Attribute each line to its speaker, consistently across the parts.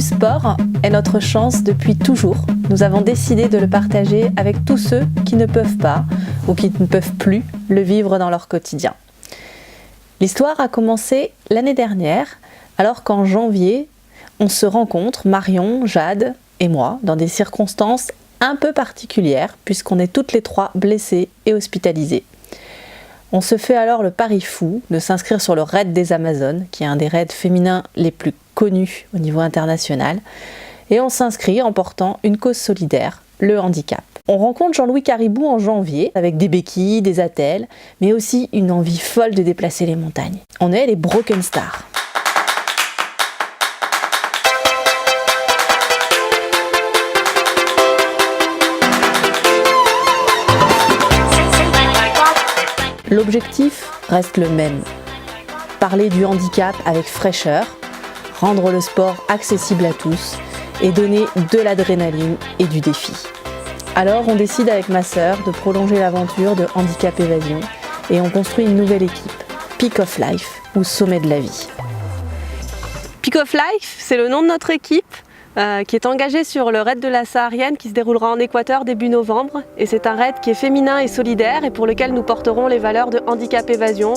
Speaker 1: sport est notre chance depuis toujours. Nous avons décidé de le partager avec tous ceux qui ne peuvent pas ou qui ne peuvent plus le vivre dans leur quotidien. L'histoire a commencé l'année dernière, alors qu'en janvier, on se rencontre, Marion, Jade et moi, dans des circonstances un peu particulières, puisqu'on est toutes les trois blessées et hospitalisées. On se fait alors le pari fou de s'inscrire sur le Raid des Amazones, qui est un des raids féminins les plus connus au niveau international, et on s'inscrit en portant une cause solidaire, le handicap. On rencontre Jean-Louis Caribou en janvier, avec des béquilles, des attelles, mais aussi une envie folle de déplacer les montagnes. On est les Broken Stars. L'objectif reste le même, parler du handicap avec fraîcheur, rendre le sport accessible à tous et donner de l'adrénaline et du défi. Alors on décide avec ma sœur de prolonger l'aventure de Handicap Évasion et on construit une nouvelle équipe, Peak of Life ou Sommet de la vie.
Speaker 2: Peak of Life, c'est le nom de notre équipe qui est engagée sur le raid de la Saharienne qui se déroulera en Équateur début novembre. Et c'est un raid qui est féminin et solidaire et pour lequel nous porterons les valeurs de Handicap Évasion.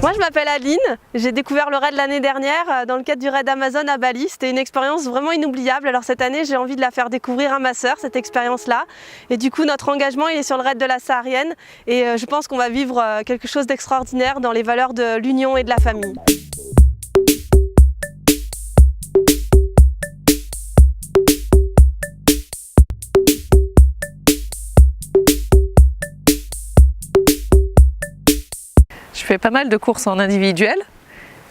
Speaker 2: Moi je m'appelle Aline, j'ai découvert le raid l'année dernière dans le cadre du raid Amazon à Bali. C'était une expérience vraiment inoubliable. Alors cette année j'ai envie de la faire découvrir à ma sœur, cette expérience-là. Et du coup notre engagement il est sur le raid de la Saharienne et je pense qu'on va vivre quelque chose d'extraordinaire dans les valeurs de l'union et de la famille.
Speaker 3: Je fais pas mal de courses en individuel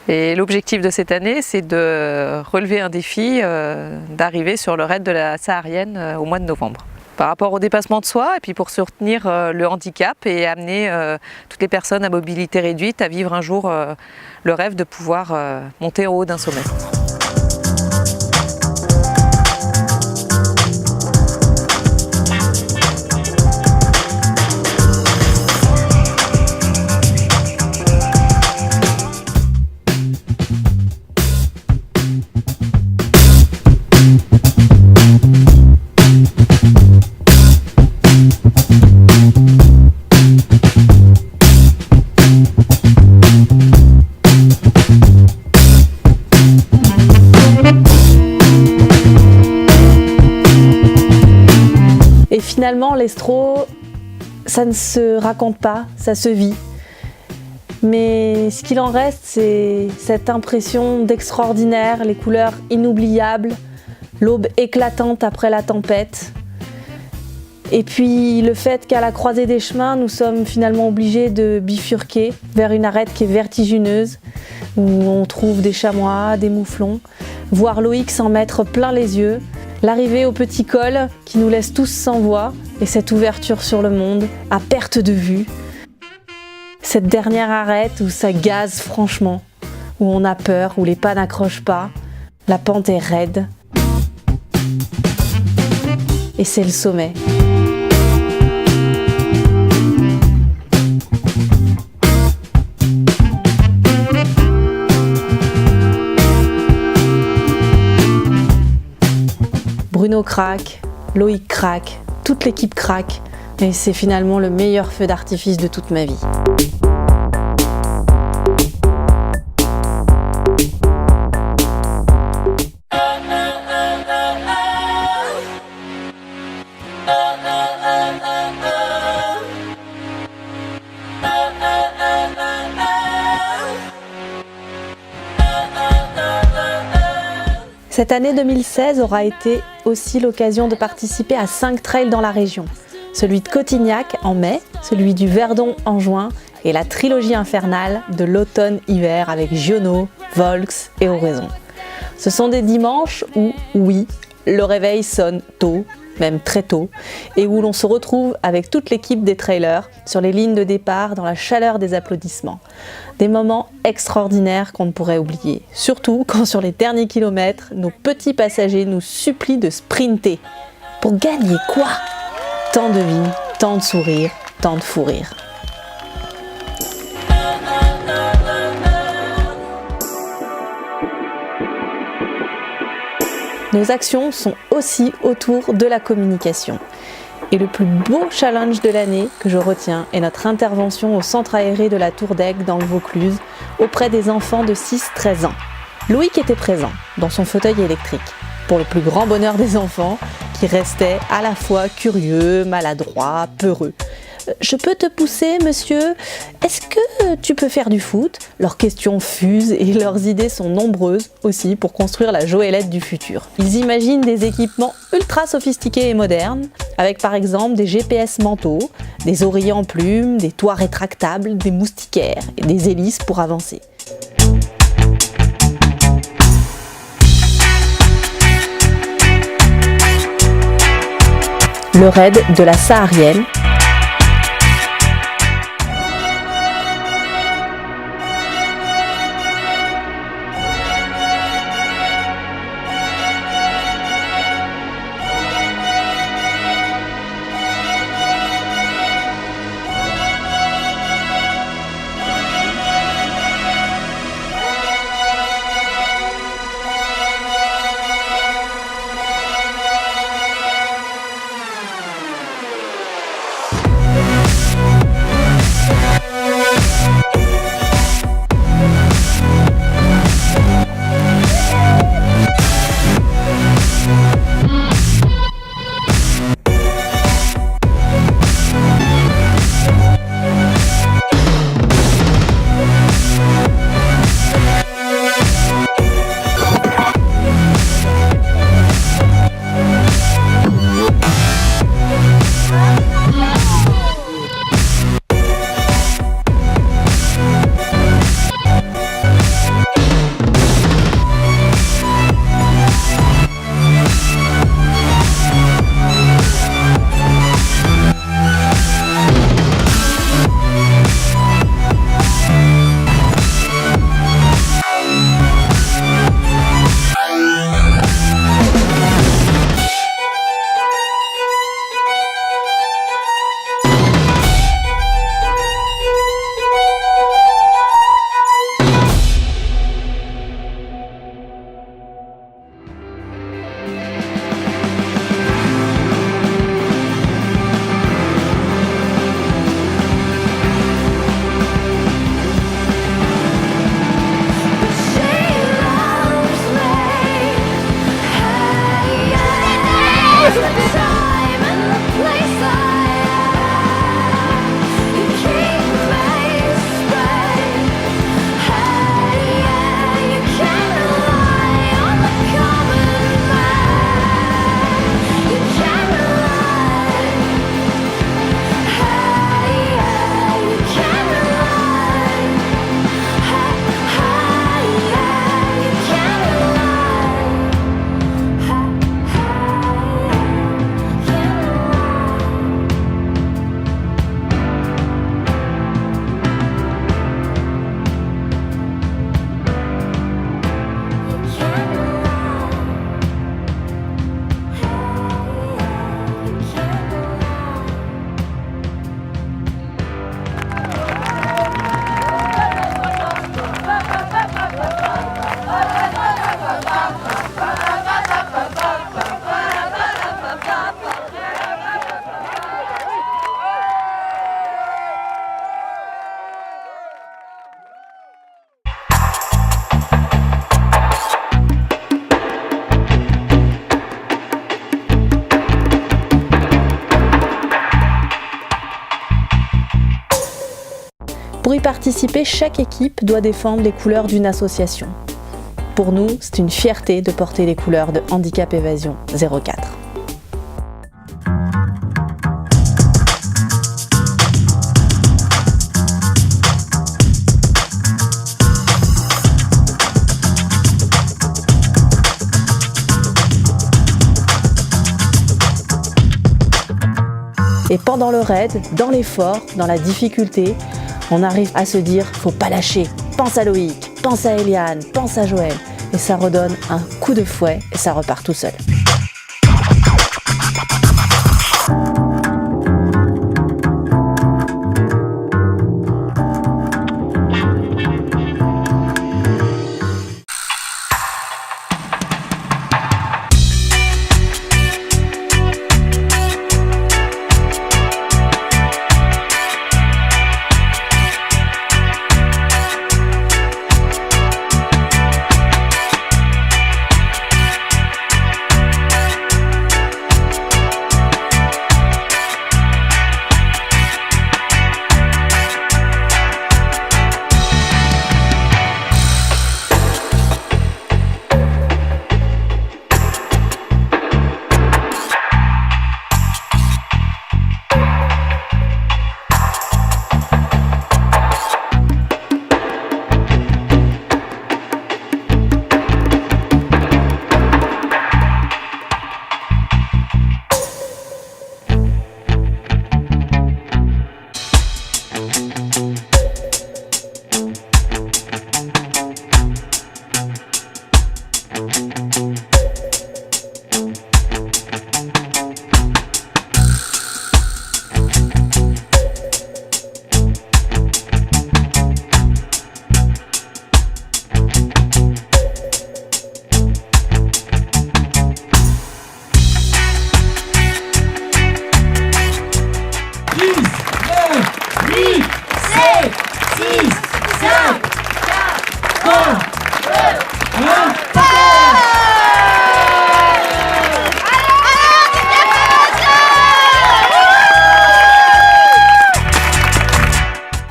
Speaker 3: et l'objectif de cette année c'est de relever un défi, d'arriver sur le raid de la Saharienne au mois de novembre. Par rapport au dépassement de soi et puis pour soutenir le handicap et amener toutes les personnes à mobilité réduite à vivre un jour le rêve de pouvoir monter en haut d'un sommet.
Speaker 1: Et finalement, l'estro, ça ne se raconte pas, ça se vit. Mais ce qu'il en reste, c'est cette impression d'extraordinaire, les couleurs inoubliables, l'aube éclatante après la tempête. Et puis le fait qu'à la croisée des chemins, nous sommes finalement obligés de bifurquer vers une arête qui est vertigineuse, où on trouve des chamois, des mouflons, voir Loïc s'en mettre plein les yeux, l'arrivée au petit col qui nous laisse tous sans voix et cette ouverture sur le monde à perte de vue. Cette dernière arête où ça gaze franchement, où on a peur, où les pas n'accrochent pas, la pente est raide. Et c'est le sommet. Bruno craque, Loïc craque, toute l'équipe craque et c'est finalement le meilleur feu d'artifice de toute ma vie. Cette année 2016 aura été aussi l'occasion de participer à 5 trails dans la région. Celui de Cotignac en mai, celui du Verdon en juin et la trilogie infernale de l'automne-hiver avec Giono, Volx et Oraison. Ce sont des dimanches où, oui, le réveil sonne tôt même très tôt, et où l'on se retrouve avec toute l'équipe des trailers sur les lignes de départ dans la chaleur des applaudissements. Des moments extraordinaires qu'on ne pourrait oublier, surtout quand sur les derniers kilomètres, nos petits passagers nous supplient de sprinter. Pour gagner quoi? Tant de vie, tant de sourires, tant de fou rire. Nos actions sont aussi autour de la communication. Et le plus beau challenge de l'année que je retiens est notre intervention au centre aéré de la Tour d'Aigle dans le Vaucluse auprès des enfants de 6-13 ans. Loïc était présent dans son fauteuil électrique, pour le plus grand bonheur des enfants qui restaient à la fois curieux, maladroits, peureux. « Je peux te pousser, monsieur? Est-ce que tu peux faire du foot ?» Leurs questions fusent et leurs idées sont nombreuses aussi pour construire la Joëlette du futur. Ils imaginent des équipements ultra sophistiqués et modernes, avec par exemple des GPS mentaux, des oreillers en plumes, des toits rétractables, des moustiquaires et des hélices pour avancer. Le raid de la Saharienne. Pour y participer, chaque équipe doit défendre les couleurs d'une association. Pour nous, c'est une fierté de porter les couleurs de Handicap Évasion 04. Et pendant le raid, dans l'effort, dans la difficulté, on arrive à se dire faut pas lâcher, pense à Loïc, pense à Eliane, pense à Joël. Et ça redonne un coup de fouet et ça repart tout seul.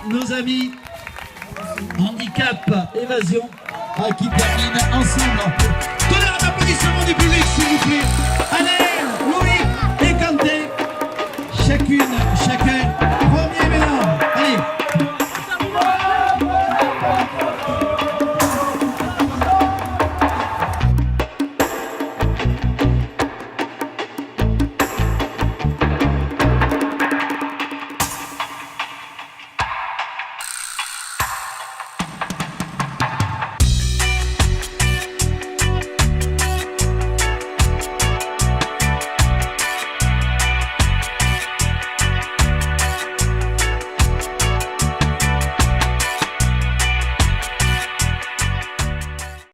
Speaker 4: Nos amis handicap évasion qui terminent ensemble. Donnez un applaudissement du public s'il vous plaît. Allez, Loïc et Kanté, chacune